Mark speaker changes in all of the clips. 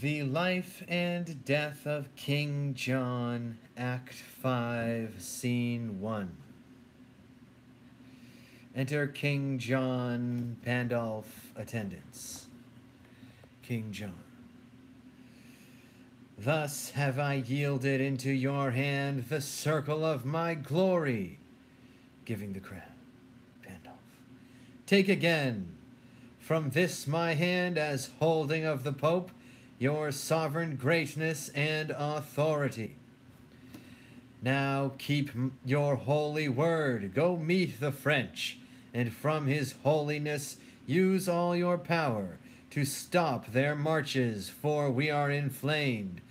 Speaker 1: The Life and Death of King John, Act 5, Scene 1. Enter King John, Pandulph, attendants. King John. Thus have I yielded into your hand the circle of my glory, giving the crown. Pandulph. Take again from this my hand as holding of the Pope your sovereign greatness and authority. Now keep your holy word, go meet the French, and from his holiness use all your power to stop their marches, for we are inflamed.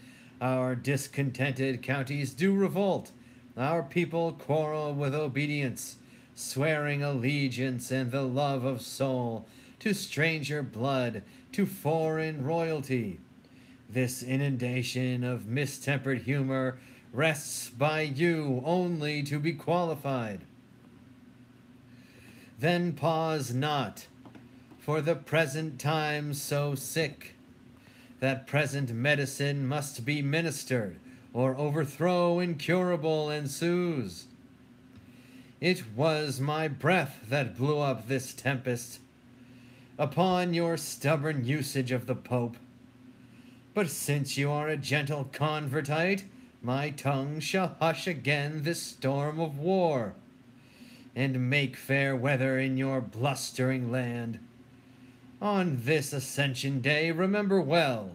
Speaker 1: Our discontented counties do revolt, our people quarrel with obedience, swearing allegiance and the love of soul to stranger blood, to foreign royalty. This inundation of mistempered humor rests by you only to be qualified. Then pause not, for the present time so sick, that present medicine must be ministered, or overthrow incurable ensues. It was my breath that blew up this tempest, upon your stubborn usage of the Pope. But since you are a gentle convertite, my tongue shall hush again this storm of war, and make fair weather in your blustering land. On this Ascension Day, remember well,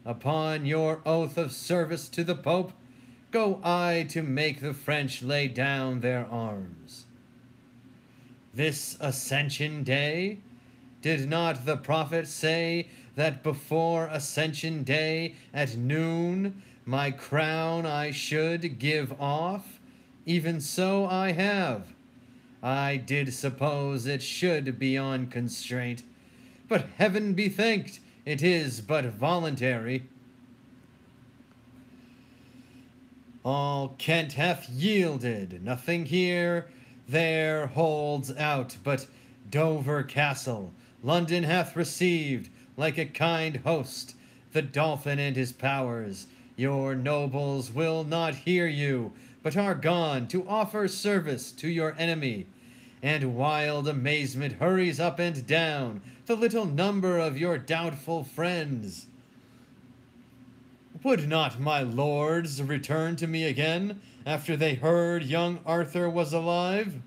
Speaker 1: upon your oath of service to the Pope, go I to make the French lay down their arms. This Ascension Day? Did not the prophet say that before Ascension Day at noon my crown I should give off? Even so I have. I did suppose it should be on constraint, but heaven be thanked, it is but voluntary. All Kent hath yielded, nothing here, there holds out, but Dover Castle, London hath received, like a kind host, the Dolphin and his powers. Your nobles will not hear you, but are gone to offer service to your enemy. And wild amazement hurries up and down the little number of your doubtful friends. Would not my lords return to me again after they heard young Arthur was alive?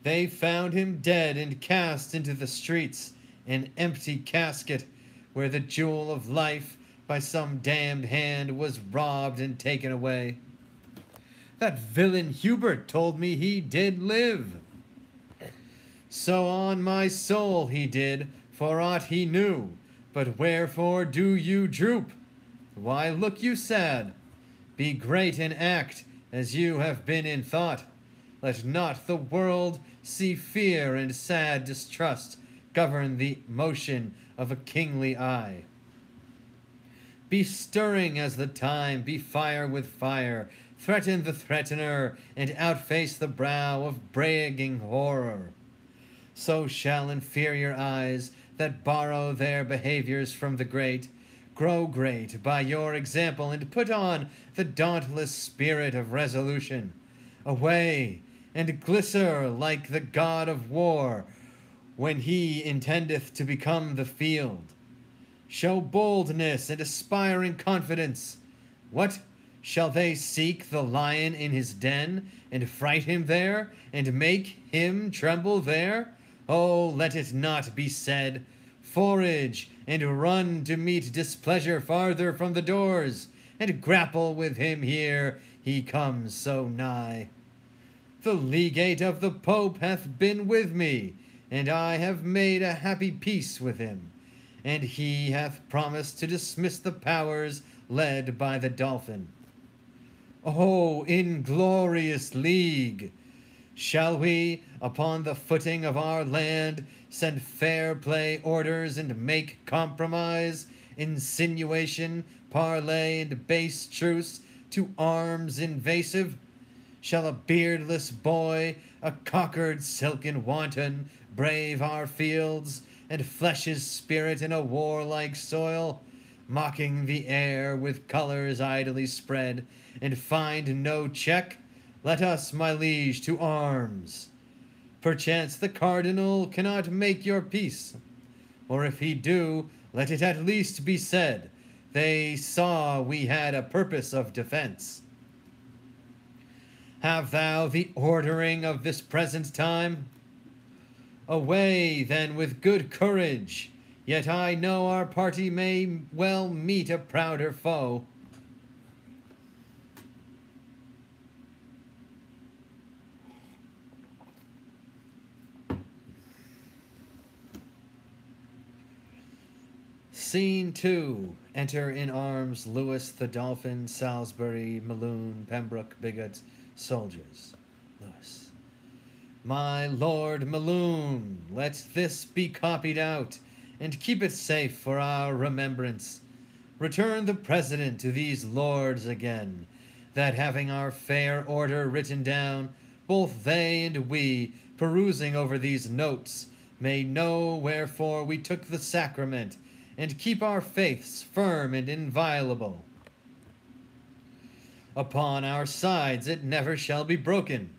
Speaker 1: They found him dead and cast into the streets, an empty casket, where the jewel of life by some damned hand was robbed and taken away. That villain Hubert told me he did live. So on my soul he did, for aught he knew. But wherefore do you droop? Why look you sad? Be great in act, as you have been in thought. Let not the world see fear and sad distrust govern the motion of a kingly eye. Be stirring as the time, be fire with fire, threaten the threatener, and outface the brow of bragging horror. So shall inferior eyes, that borrow their behaviors from the great, grow great by your example, and put on the dauntless spirit of resolution. Away, and glister like the god of war, when he intendeth to become the field. Show boldness and aspiring confidence. What? Shall they seek the lion in his den, and fright him there, and make him tremble there? Oh, let it not be said. Forage, and run to meet displeasure farther from the doors, and grapple with him here, he comes so nigh. The legate of the Pope hath been with me, and I have made a happy peace with him, and he hath promised to dismiss the powers led by the Dolphin. O inglorious league! Shall we, upon the footing of our land, send fair play orders and make compromise, insinuation, parley, and base truce to arms invasive? Shall a beardless boy, a cockered silken wanton, brave our fields, and flesh his spirit in a warlike soil? mocking the air with colors idly spread, and find no check, let us, my liege, to arms. Perchance the cardinal cannot make your peace, or if he do, let it at least be said, they saw we had a purpose of defense. Have thou the ordering of this present time? Away, then, with good courage, yet I know our party may well meet a prouder foe. Scene 2. Enter in arms Lewis the Dolphin, Salisbury, Maloon, Pembroke, Bigot, soldiers. Lewis. My lord Maloon, let this be copied out, and keep it safe for our remembrance. Return the president to these lords again, that having our fair order written down, both they and we, perusing over these notes, may know wherefore we took the sacrament, and keep our faiths firm and inviolable. Upon our sides it never shall be broken.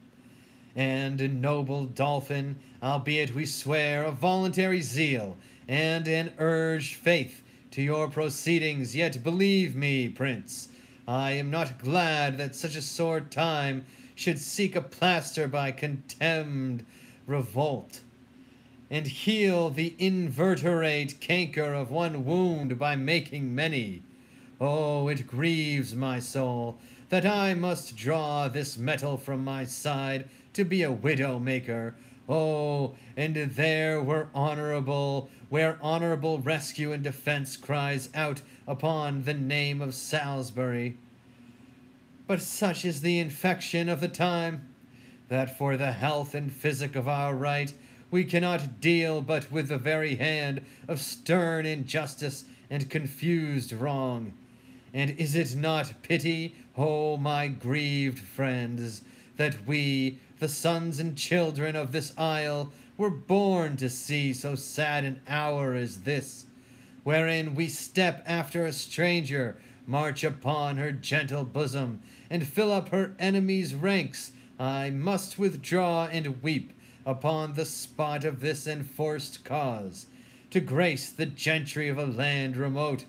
Speaker 1: And, noble Dolphin, albeit we swear a voluntary zeal and an urged faith to your proceedings, yet believe me, Prince, I am not glad that such a sore time should seek a plaster by contemned revolt, and heal the inverterate canker of one wound by making many. Oh, it grieves my soul that I must draw this metal from my side to be a widow maker. Oh, and there where honorable rescue and defense cries out upon the name of Salisbury. But such is the infection of the time, that for the health and physic of our right, we cannot deal but with the very hand of stern injustice and confused wrong. And is it not pity, oh my grieved friends, that we, the sons and children of this isle, were born to see so sad an hour as this, wherein we step after a stranger, march upon her gentle bosom, and fill up her enemies' ranks? I must withdraw and weep upon the spot of this enforced cause, to grace the gentry of a land remote,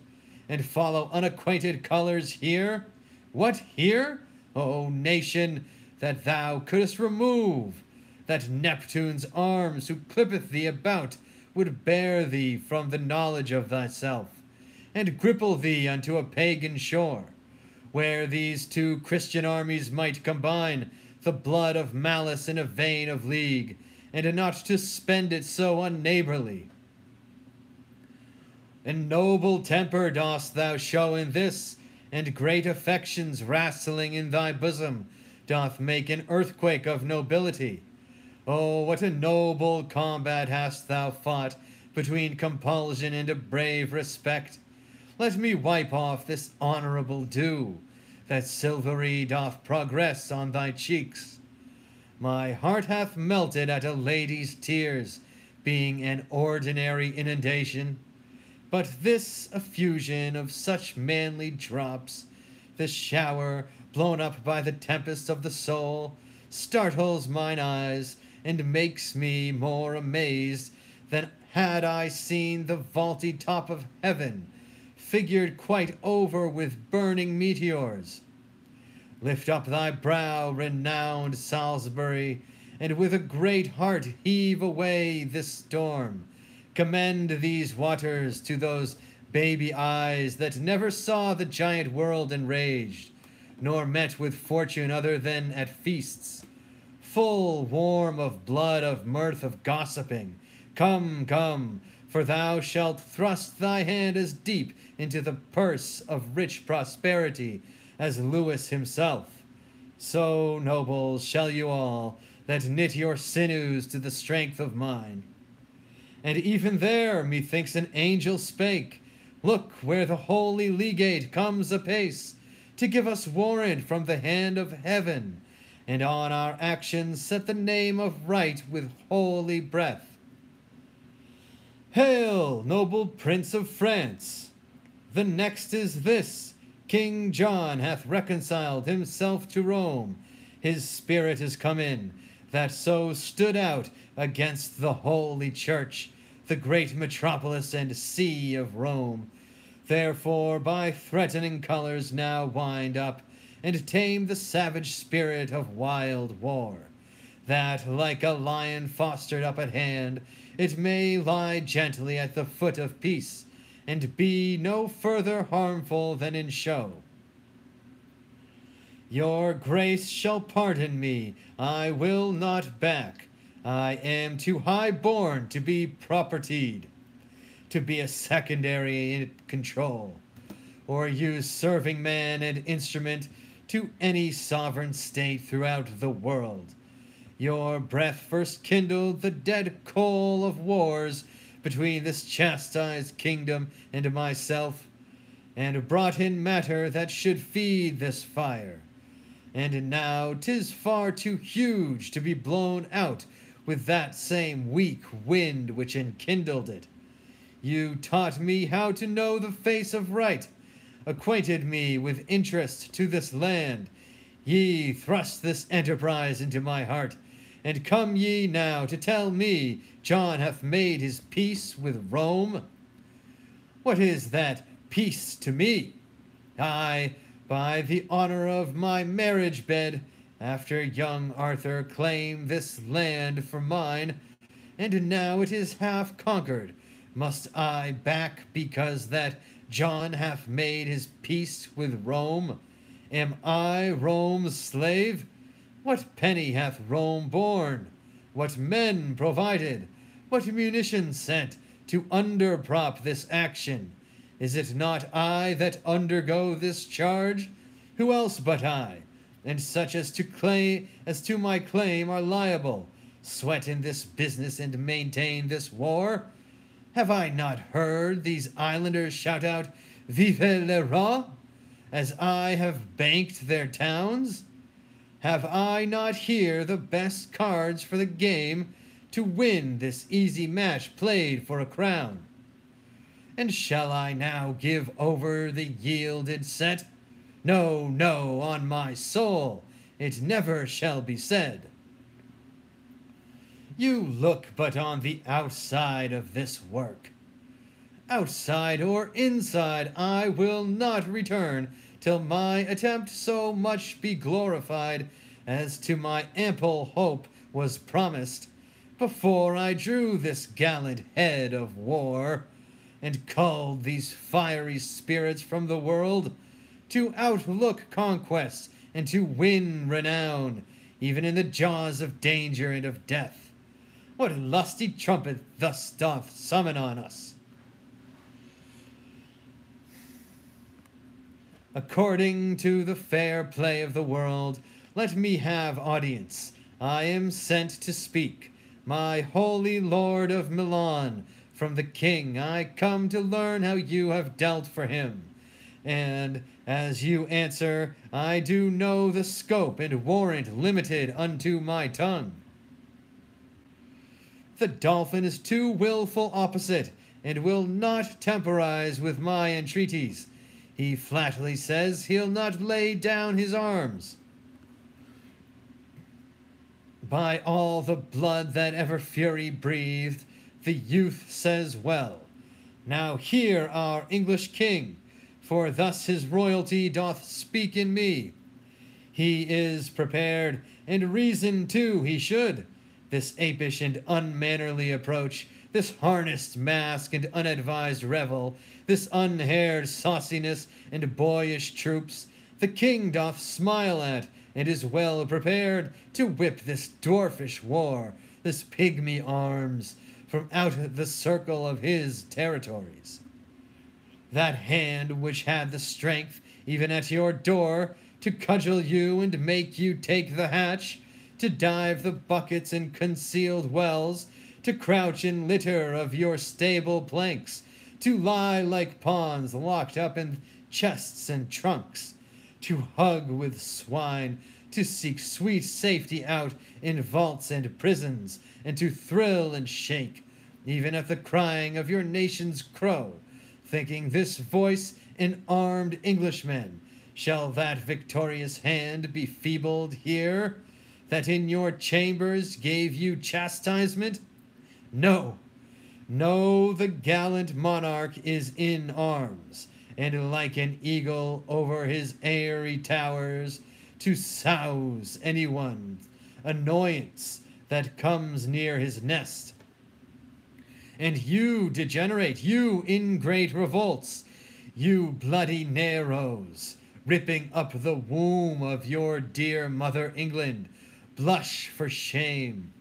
Speaker 1: and follow unacquainted colors here? What, here? O nation, that thou couldst remove, that Neptune's arms, who clippeth thee about, would bear thee from the knowledge of thyself, and gripple thee unto a pagan shore, where these two Christian armies might combine the blood of malice in a vein of league, and not to spend it so unneighborly. And noble temper dost thou show in this, and great affections wrastling in thy bosom doth make an earthquake of nobility. Oh, what a noble combat hast thou fought between compulsion and a brave respect! Let me wipe off this honorable dew, that silvery doth progress on thy cheeks. My heart hath melted at a lady's tears, being an ordinary inundation. But this effusion of such manly drops, this shower blown up by the tempest of the soul, startles mine eyes, and makes me more amazed than had I seen the vaulty top of heaven, figured quite over with burning meteors. Lift up thy brow, renowned Salisbury, and with a great heart heave away this storm. Commend these waters to those baby eyes that never saw the giant world enraged, nor met with fortune other than at feasts. Full warm of blood, of mirth, of gossiping, come, come, for thou shalt thrust thy hand as deep into the purse of rich prosperity as Lewis himself. So, nobles, shall you all, that knit your sinews to the strength of mine. And even there, methinks an angel spake, look where the holy legate comes apace, to give us warrant from the hand of heaven, and on our actions set the name of right with holy breath. Hail, noble Prince of France! The next is this: King John hath reconciled himself to Rome. His spirit is come in, that so stood out against the holy church, the great metropolis and see of Rome. Therefore by threatening colors now wind up, and tame the savage spirit of wild war, that, like a lion fostered up at hand, it may lie gently at the foot of peace, and be no further harmful than in show. Your grace shall pardon me, I will not back. I am too high born to be propertied, to be a secondary in control, or use serving man and instrument to any sovereign state throughout the world. Your breath first kindled the dead coal of wars between this chastised kingdom and myself, and brought in matter that should feed this fire. And now 'tis far too huge to be blown out with that same weak wind which enkindled it. You taught me how to know the face of right, acquainted me with interest to this land. Ye thrust this enterprise into my heart, and come ye now to tell me John hath made his peace with Rome? What is that peace to me? I, by the honor of my marriage bed, after young Arthur claimed this land for mine, and now it is half conquered, must I back because that John hath made his peace with Rome? Am I Rome's slave? What penny hath Rome borne? What men provided? What munitions sent to underprop this action? Is it not I that undergo this charge? Who else but I? And such as to my claim are liable, sweat in this business and maintain this war? Have I not heard these islanders shout out, "Vive le roi," as I have banked their towns? Have I not here the best cards for the game to win this easy match played for a crown? And shall I now give over the yielded set? No, no, on my soul, it never shall be said. You look but on the outside of this work. Outside or inside, I will not return till my attempt so much be glorified as to my ample hope was promised, before I drew this gallant head of war, and culled these fiery spirits from the world, to outlook conquest and to win renown, even in the jaws of danger and of death. What lusty trumpet thus doth summon on us? According to the fair play of the world, let me have audience. I am sent to speak. My holy lord of Milan, from the king I come to learn how you have dealt for him. And as you answer, I do know the scope and warrant limited unto my tongue. The dolphin is too willful opposite, and will not temporize with my entreaties. He flatly says he'll not lay down his arms. By all the blood that ever fury breathed, the youth says well. Now hear our English king, for thus his royalty doth speak in me. He is prepared, and reason too he should. This apish and unmannerly approach, this harnessed mask and unadvised revel, this unhaired sauciness and boyish troops, the king doth smile at, and is well prepared to whip this dwarfish war, this pygmy arms, from out the circle of his territories. That hand which had the strength, even at your door, to cudgel you and make you take the hatch, to dive the buckets and concealed wells, to crouch in litter of your stable planks, to lie like pawns locked up in chests and trunks, to hug with swine, to seek sweet safety out in vaults and prisons, and to thrill and shake, even at the crying of your nation's crow, thinking this voice an armed Englishman. Shall that victorious hand be feebled here, that in your chambers gave you chastisement? No, no, the gallant monarch is in arms, and like an eagle over his airy towers, to souse anyone's annoyance that comes near his nest. And you, degenerate, you ingrate revolts, you bloody Neros, ripping up the womb of your dear mother England, blush for shame.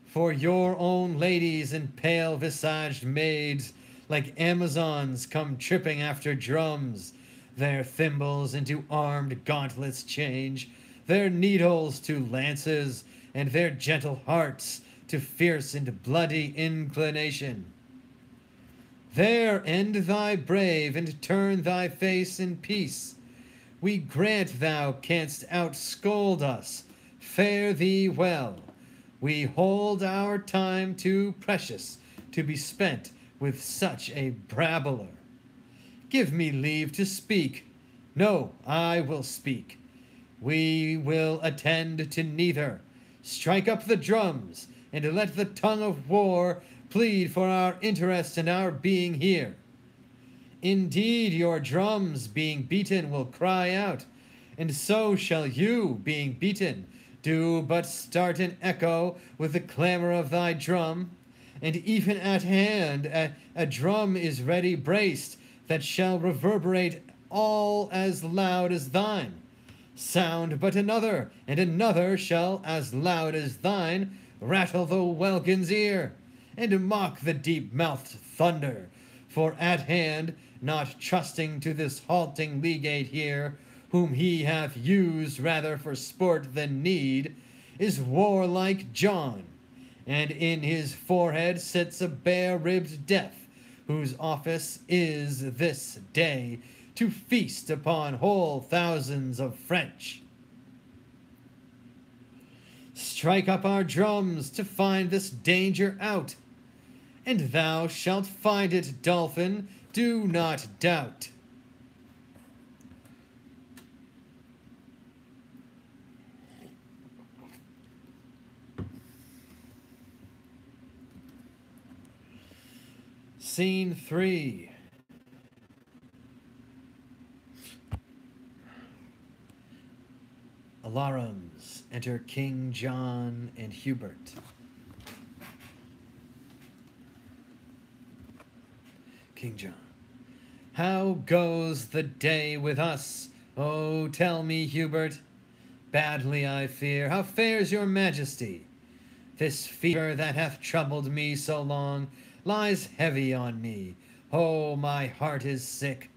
Speaker 1: For your own ladies and pale-visaged maids, like Amazons, come tripping after drums, their thimbles into armed gauntlets change, their needles to lances, and their gentle hearts to fierce and bloody inclination. There end thy brave, and turn thy face in peace. We grant thou canst outscold us. Fare thee well. We hold our time too precious to be spent with such a brabbler. Give me leave to speak. No, I will speak. We will attend to neither. Strike up the drums, and let the tongue of war plead for our interest and our being here. Indeed, your drums, being beaten, will cry out, and so shall you, being beaten, do but start an echo with the clamor of thy drum. And even at hand a drum is ready braced, that shall reverberate all as loud as thine. Sound but another, and another shall, as loud as thine, rattle the welkin's ear, and mock the deep-mouthed thunder. For at hand, not trusting to this halting legate here, whom he hath used rather for sport than need, is warlike John, and in his forehead sits a bare-ribbed Death, whose office is this day to feast upon whole thousands of French. Strike up our drums to find this danger out, and thou shalt find it, Dolphin, do not doubt. Scene 3. Alarums. Enter King John and Hubert. King John. How goes the day with us? Oh, tell me, Hubert. Badly, I fear. How fares your majesty? This fever that hath troubled me so long lies heavy on me. Oh, my heart is sick.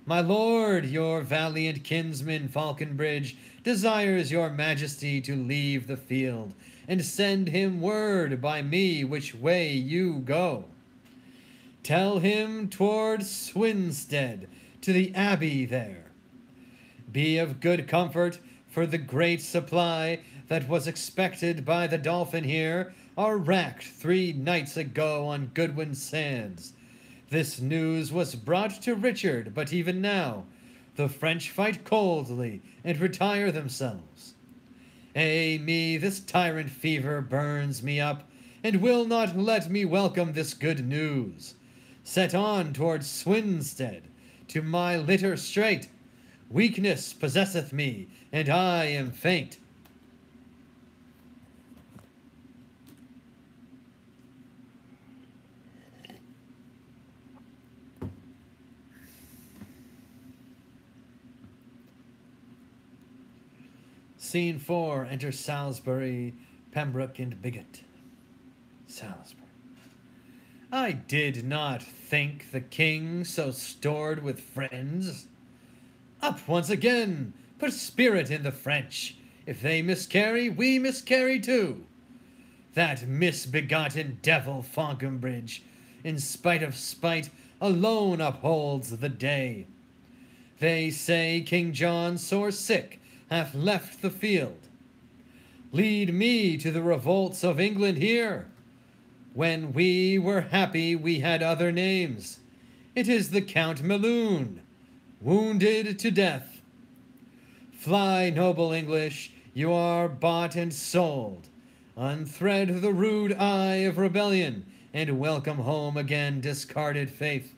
Speaker 1: My lord, your valiant kinsman Falconbridge desires your majesty to leave the field, and send him word by me which way you go. Tell him toward Swinstead, to the abbey there. Be of good comfort, for the great supply that was expected by the Dolphin here are wracked 3 nights ago on Goodwin Sands. This news was brought to Richard, but even now the French fight coldly and retire themselves. Ay me, this tyrant fever burns me up, and will not let me welcome this good news. Set on towards Swinstead, to my litter straight. Weakness possesseth me, and I am faint. Scene 4. Enter Salisbury, Pembroke, and Bigot. Salisbury. I did not think the king so stored with friends. Up once again! Put spirit in the French. If they miscarry, we miscarry too. That misbegotten devil Falconbridge, in spite of spite, alone upholds the day. They say King John, sore sick, hath left the field. Lead me to the revolts of England here. When we were happy, we had other names. It is the Count Melun, wounded to death. Fly, noble English, you are bought and sold. Unthread the rude eye of rebellion, and welcome home again discarded faith.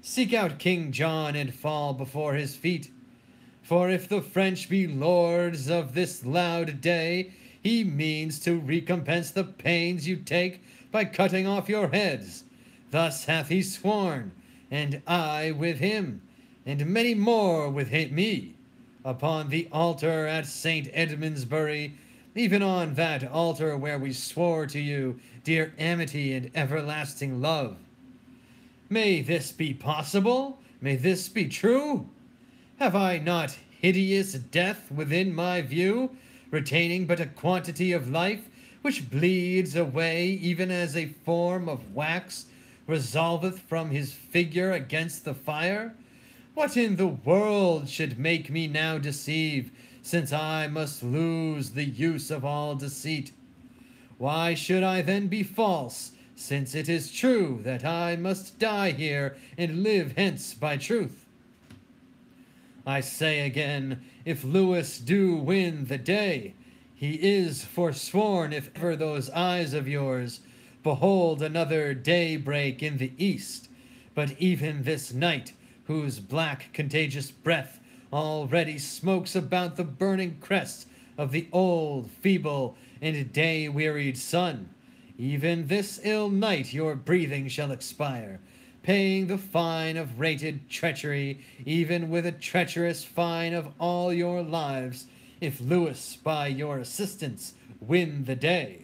Speaker 1: Seek out King John and fall before his feet. For if the French be lords of this loud day, he means to recompense the pains you take by cutting off your heads. Thus hath he sworn, and I with him, and many more with me, upon the altar at St. Edmundsbury, even on that altar where we swore to you dear amity and everlasting love. May this be possible? May this be true? Have I not hideous death within my view, retaining but a quantity of life, which bleeds away even as a form of wax resolveth from his figure against the fire? What in the world should make me now deceive, since I must lose the use of all deceit? Why should I then be false, since it is true that I must die here and live hence by truth? I say again, if Lewis do win the day, he is forsworn if ever those eyes of yours behold another day break in the east. But even this night, whose black contagious breath already smokes about the burning crest of the old, feeble, and day-wearied sun, even this ill night your breathing shall expire, paying the fine of rated treachery, even with a treacherous fine of all your lives, if Lewis by your assistance win the day.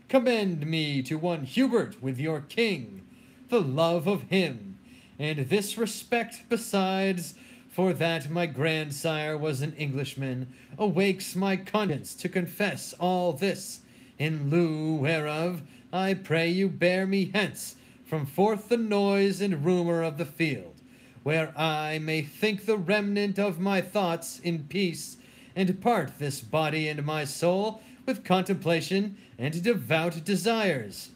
Speaker 1: Commend me to one Hubert with your king, the love of him, and this respect besides, for that my grandsire was an Englishman, awakes my conscience to confess all this, in lieu whereof I pray you bear me hence from forth the noise and rumor of the field, where I may think the remnant of my thoughts in peace, and part this body and my soul with contemplation and devout desires.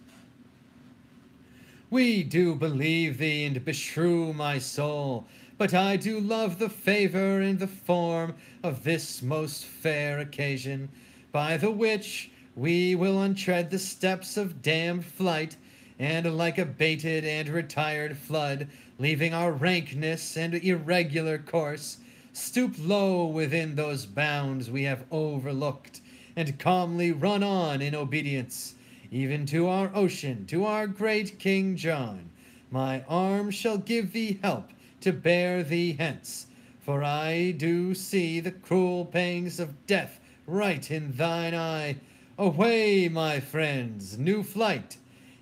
Speaker 1: We do believe thee and beshrew my soul, but I do love the favor and the form of this most fair occasion, by the which we will untread the steps of damned flight, and like a baited and retired flood, leaving our rankness and irregular course, stoop low within those bounds we have overlooked, and calmly run on in obedience, even to our ocean, to our great King John. My arm shall give thee help to bear thee hence, for I do see the cruel pangs of death right in thine eye. Away, my friends, new flight,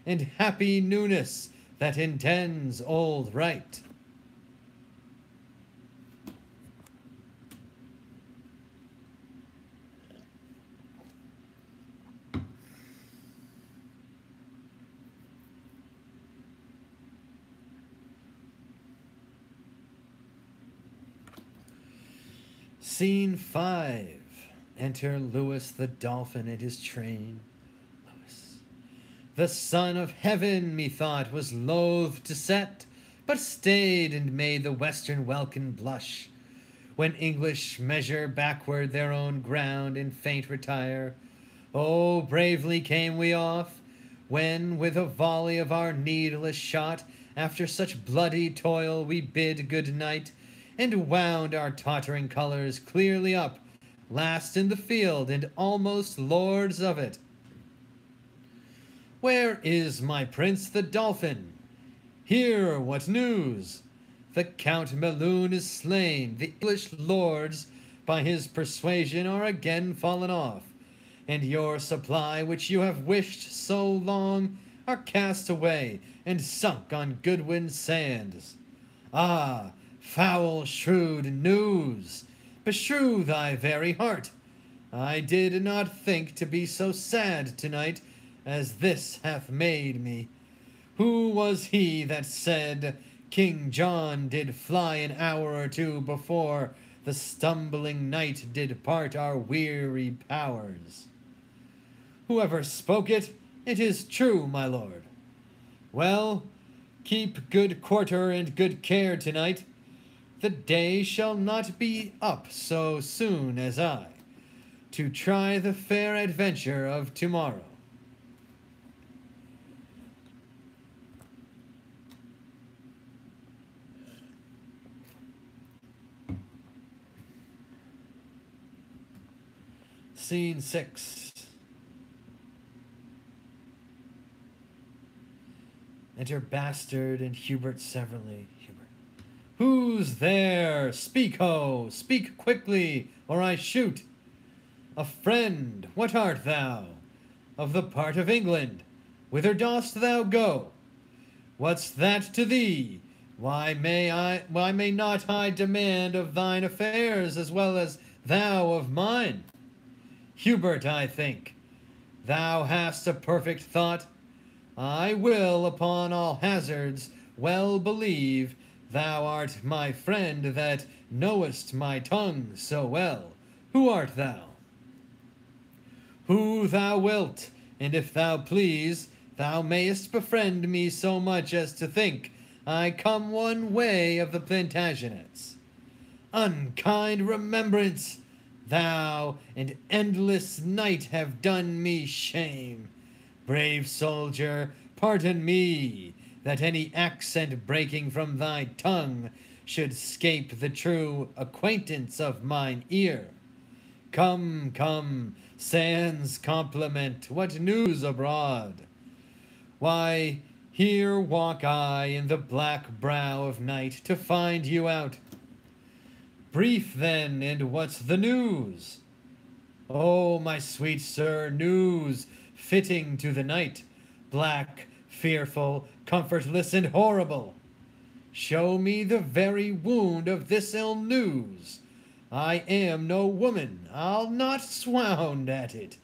Speaker 1: and happy newness that intends old right. Scene 5. Enter Lewis the Dolphin and his train. Lewis. The son of heaven, methought, was loath to set, but stayed and made the western welkin blush. When English measure backward their own ground and faint retire, oh, bravely came we off, when with a volley of our needless shot, after such bloody toil we bid good night, and wound our tottering colors clearly up, last in the field and almost lords of it. Where is my prince the Dolphin? Hear what news! The Count Melun is slain, the English lords by his persuasion are again fallen off, and your supply which you have wished so long are cast away and sunk on Goodwin's sands. Ah, foul shrewd news! Beshrew thy very heart! I did not think to be so sad tonight as this hath made me. Who was he that said King John did fly an hour or two before the stumbling night did part our weary powers? Whoever spoke it, it is true, my lord. Well, Keep good quarter and good care tonight. The day shall not be up so soon as I, to try the fair adventure of tomorrow. Scene 6. Enter Bastard and Hubert severally. Hubert. Who's there? Speak, ho! Speak quickly, or I shoot. A friend, what art thou? Of the part of England. Whither dost thou go? What's that to thee? Why may not I demand of thine affairs as well as thou of mine? Hubert, I think, thou hast a perfect thought. I will, upon all hazards, well believe thou art my friend that knowest my tongue so well. Who art thou? Who thou wilt, and if thou please, thou mayest befriend me so much as to think I come one way of the Plantagenets. Unkind remembrance! Thou and endless night have done me shame. Brave soldier, pardon me, that any accent breaking from thy tongue should scape the true acquaintance of mine ear. Come, come, sans compliment, what news abroad? Why, here walk I in the black brow of night to find you out. Brief then, and what's the news? Oh, my sweet sir, news fitting to the night, black, fearful, comfortless, and horrible. Show me the very wound of this ill news. I am no woman, I'll not swound at it.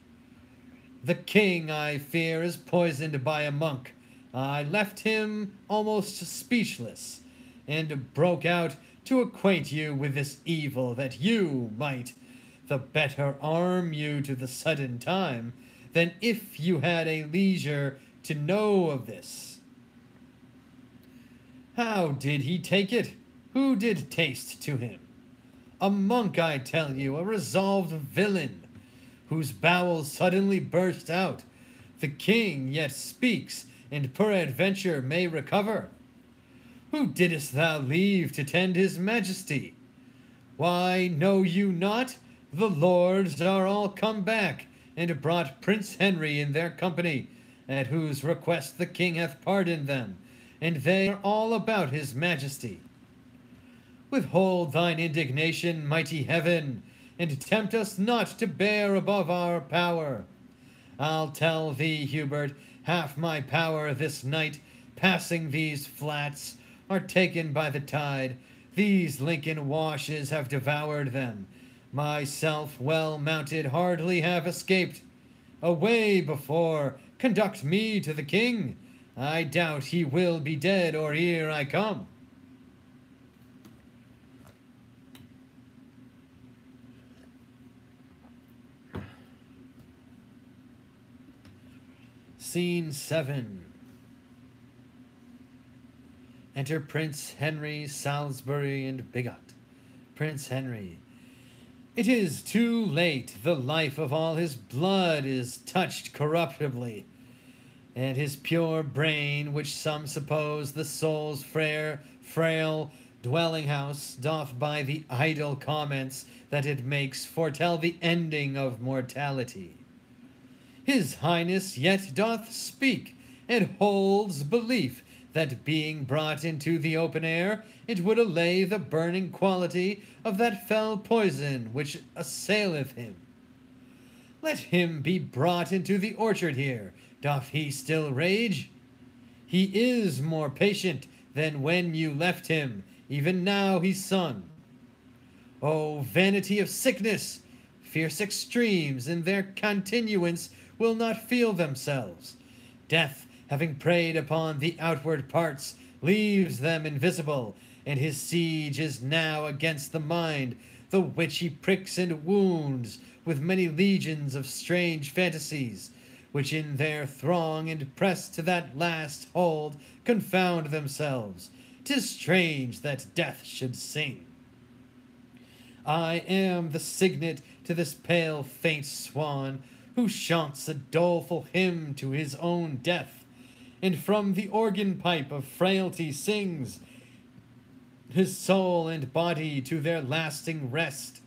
Speaker 1: The king, I fear, is poisoned by a monk. I left him almost speechless, and broke out to acquaint you with this evil, that you might the better arm you to the sudden time, than if you had a leisure to know of this. How did he take it? Who did taste to him? A monk, I tell you, a resolved villain, whose bowels suddenly burst out. The king yet speaks, and peradventure may recover. Who didst thou leave to tend his majesty? Why, know you not? The lords are all come back, and brought Prince Henry in their company, at whose request the king hath pardoned them, and they are all about his majesty. Withhold thine indignation, mighty heaven, and tempt us not to bear above our power. I'll tell thee, Hubert, half my power this night, passing these flats, are taken by the tide. These Lincoln washes have devoured them. Myself, well mounted, hardly have escaped. Away before, conduct me to the king. I doubt he will be dead or ere I come. Scene 7. Enter Prince Henry, Salisbury, and Bigot. Prince Henry. It is too late. The life of all his blood is touched corruptibly, and his pure brain, which some suppose the soul's frail dwelling house, doth by the idle comments that it makes foretell the ending of mortality. His Highness yet doth speak, and holds belief that being brought into the open air, it would allay the burning quality of that fell poison which assaileth him. Let him be brought into the orchard here. Doth he still rage? He is more patient than when you left him. Even now he's sung. O vanity of sickness! Fierce extremes in their continuance will not feel themselves. Death, having preyed upon the outward parts, leaves them invisible, and his siege is now against the mind, the which he pricks and wounds with many legions of strange fantasies, which in their throng and pressed to that last hold confound themselves. 'Tis strange that death should sing. I am the signet to this pale faint swan, who chaunts a doleful hymn to his own death, and from the organ pipe of frailty sings his soul and body to their lasting rest.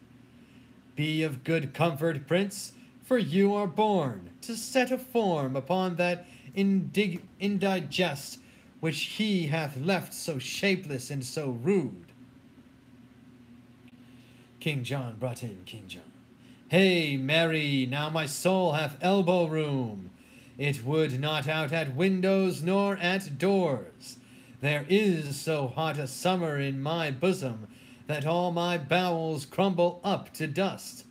Speaker 1: Be of good comfort, prince, for you are born to set a form upon that indigest which he hath left so shapeless and so rude. King John brought in King John. Hey, Mary, now my soul hath elbow room. It would not out at windows nor at doors. There is so hot a summer in my bosom that all my bowels crumble up to dust.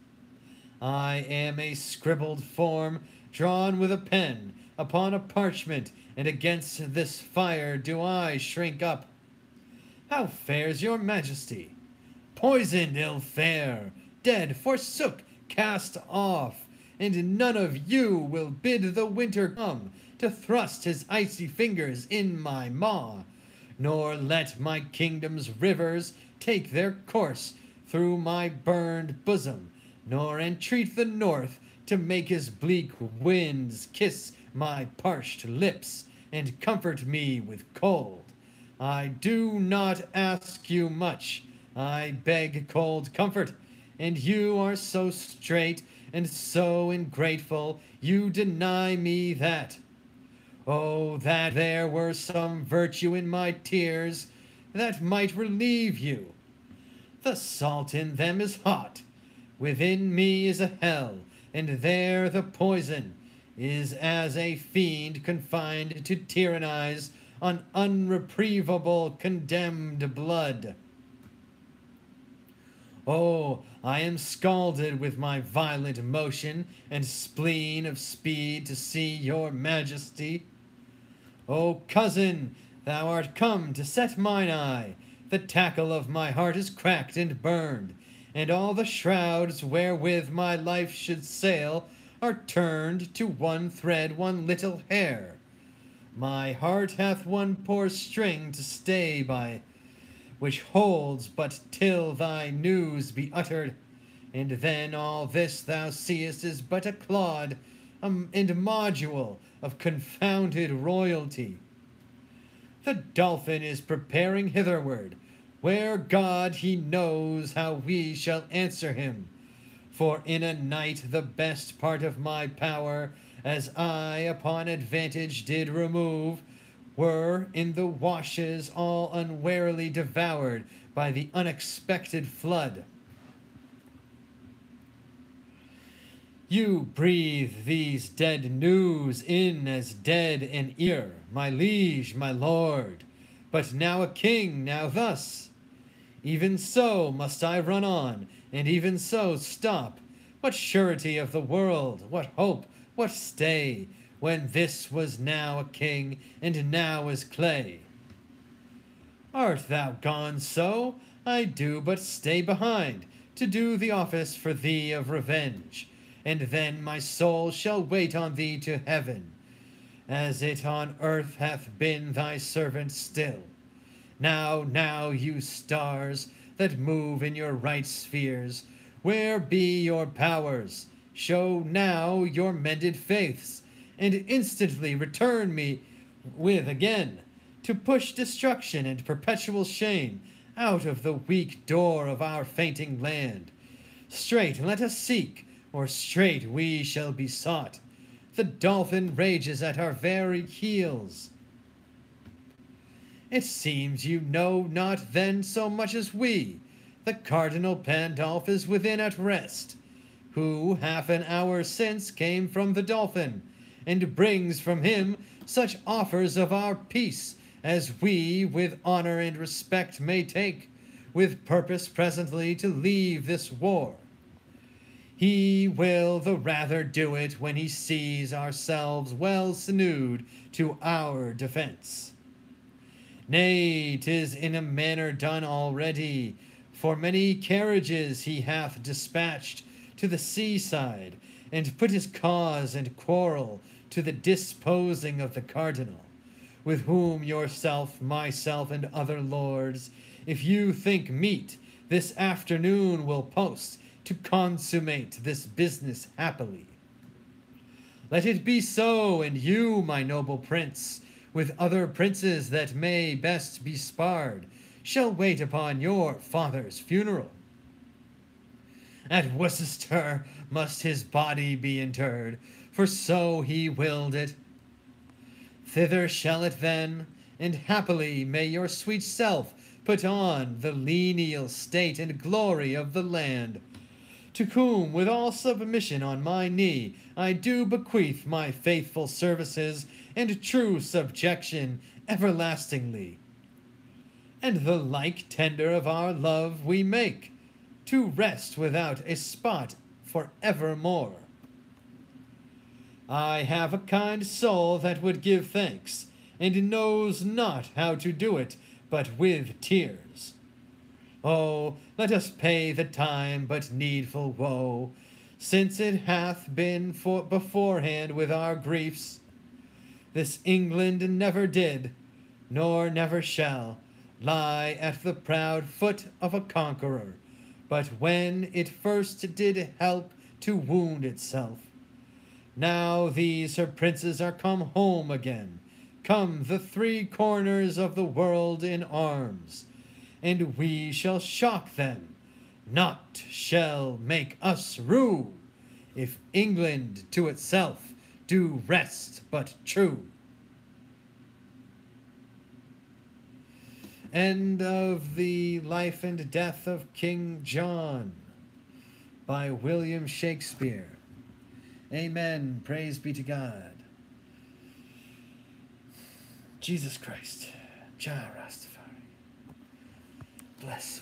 Speaker 1: I am a scribbled form drawn with a pen upon a parchment, and against this fire do I shrink up. How fares your majesty? Poisoned ill fare, dead forsook, cast off, and none of you will bid the winter come to thrust his icy fingers in my maw, nor let my kingdom's rivers take their course through my burned bosom, nor entreat the north to make his bleak winds kiss my parched lips and comfort me with cold. I do not ask you much. I beg cold comfort, and you are so straight and so ingrateful, you deny me that. Oh, that there were some virtue in my tears that might relieve you. The salt in them is hot. Within me is a hell, and there the poison is as a fiend confined to tyrannize on unreprievable condemned blood. Oh, I am scalded with my violent motion and spleen of speed to see your majesty. O cousin, thou art come to set mine eye. The tackle of my heart is cracked and burned, and all the shrouds wherewith my life should sail are turned to one thread, one little hair. My heart hath one poor string to stay by, which holds but till thy news be uttered, and then all this thou seest is but a clod and module of confounded royalty. The dolphin is preparing hitherward, where God he knows how we shall answer him. For in a night the best part of my power, as I upon advantage did remove, were in the washes all unwarily devoured by the unexpected flood. You breathe these dead news in as dead an ear, my liege, my lord, but now a king, now thus. Even so must I run on, and even so stop. What surety of the world, what hope, what stay, when this was now a king, and now is clay? Art thou gone so? I do but stay behind, to do the office for thee of revenge, and then my soul shall wait on thee to heaven, as it on earth hath been thy servant still. Now, you stars, that move in your right spheres, where be your powers? Show now your mended faiths, and instantly return me with again, to push destruction and perpetual shame out of the weak door of our fainting land. Straight let us seek, or straight we shall be sought. The dolphin rages at our very heels. It seems you know not then so much as we. The Cardinal Pandolph is within at rest, who half an hour since came from the Dolphin, and brings from him such offers of our peace as we with honor and respect may take, with purpose presently to leave this war. He will the rather do it when he sees ourselves well sinewed to our defense. Nay, 'tis in a manner done already, for many carriages he hath dispatched to the seaside, and put his cause and quarrel to the disposing of the cardinal, with whom yourself, myself, and other lords, if you think meet, this afternoon will post to consummate this business happily. Let it be so, and you, my noble prince, with other princes that may best be sparred, shall wait upon your father's funeral. At Worcester must his body be interred, for so he willed it. Thither shall it then, and happily may your sweet self put on the lineal state and glory of the land, to whom with all submission on my knee I do bequeath my faithful services and true subjection everlastingly. And the like tender of our love we make, to rest without a spot for evermore. I have a kind soul that would give thanks, and knows not how to do it but with tears. Oh, let us pay the time but needful woe, since it hath been beforehand with our griefs. This England never did, nor never shall, lie at the proud foot of a conqueror, but when it first did help to wound itself. Now these her princes are come home again, come the three corners of the world in arms, and we shall shock them, naught shall make us rue, if England to itself do rest but true. End of the Life and Death of King John by William Shakespeare. Amen. Praise be to God. Jesus Christ. Jah Rastafari. Bless.